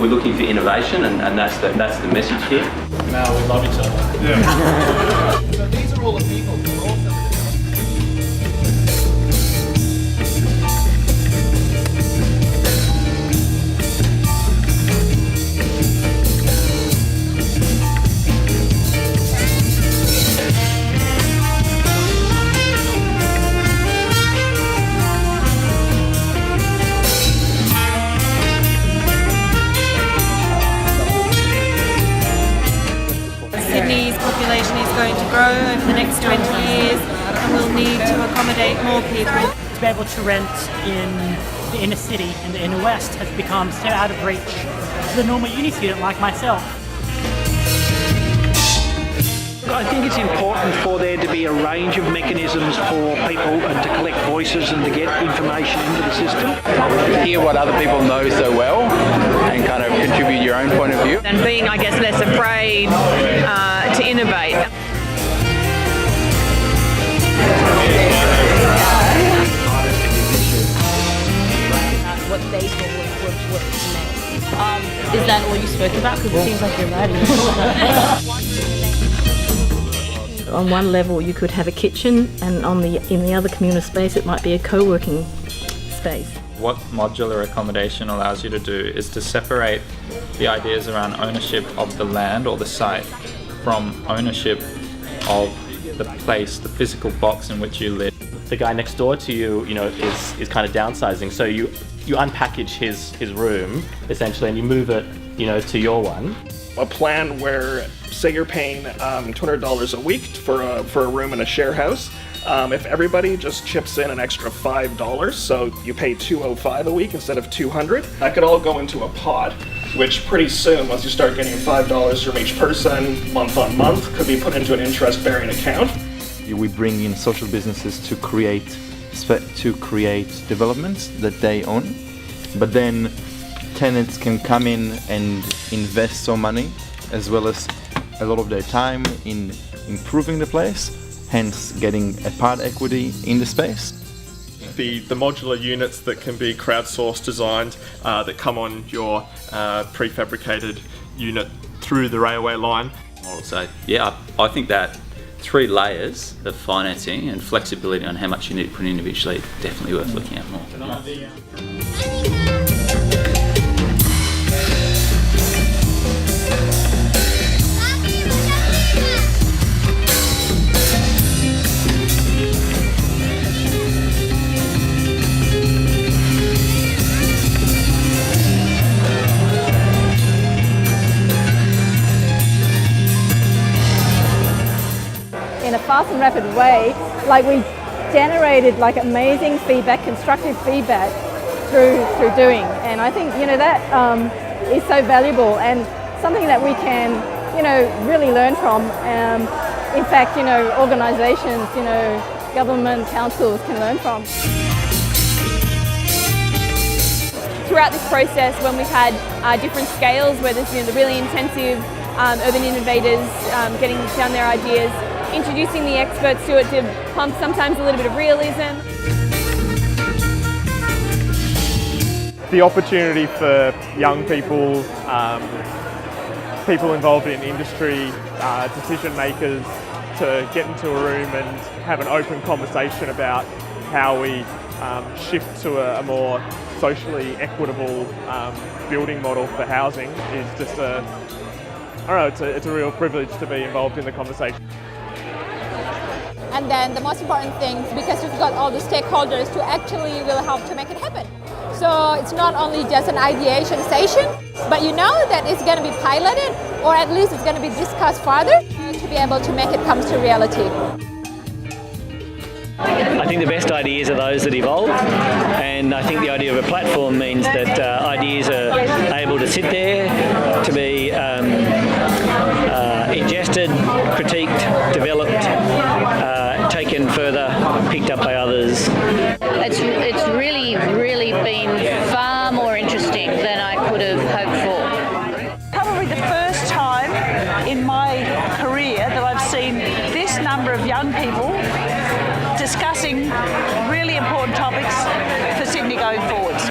we're looking for innovation, and that's the message here. Now we love each other. Yeah. So these are all the people who are also Sydney's population is going to grow over the next 20 years and we'll need to accommodate more people. To be able to rent in the inner city and the inner west has become so out of reach for the normal uni student like myself. I think it's important for there to be a range of mechanisms for people and to collect voices and to get information into the system. Hear what other people know so well and kind of contribute your own point of view. And being, I guess, less afraid to innovate. What they thought was next. Is that all you spoke about? Because it seems like you're writing. On one level you could have a kitchen, and in the other communal space it might be a co-working space. What modular accommodation allows you to do is to separate the ideas around ownership of the land or the site from ownership of the place, the physical box in which you live. The guy next door to you, is kind of downsizing. So you unpackage his room essentially, and you move it, to your one. A plan where, say you're paying $200 a week for a room in a share house. If everybody just chips in an extra $5, so you pay $205 a week instead of $200, that could all go into a pot, which pretty soon, once you start getting $5 from each person, month on month, could be put into an interest-bearing account. We bring in social businesses to create developments that they own, but then tenants can come in and invest some money as well as a lot of their time in improving the place, hence getting a part equity in the space. The modular units that can be crowdsourced designed that come on your prefabricated unit through the railway line. So yeah, I think that 3 layers of financing and flexibility on how much you need to put in individually, definitely worth looking at more. In a fast and rapid way, we generated amazing feedback, constructive feedback through doing, and I think that is so valuable and something that we can really learn from. In fact, organisations, government councils can learn from. Throughout this process, when we've had different scales, where there's the really intensive urban innovators getting down their ideas, introducing the experts to it to pump sometimes a little bit of realism. The opportunity for young people, people involved in industry, decision makers to get into a room and have an open conversation about how we shift to a more socially equitable building model for housing is just it's a real privilege to be involved in the conversation. And then the most important thing, because we've got all the stakeholders to actually will help to make it happen. So it's not only just an ideation session, but that it's going to be piloted, or at least it's going to be discussed further to be able to make it come to reality. I think the best ideas are those that evolve, and I think the idea of a platform means that ideas are able to sit there, to be ingested, critiqued, developed, taken further, picked up by others. It's really been far more interesting than I could have hoped for. Probably the first time in my career that I've seen this number of young people discussing really important topics for Sydney going forwards.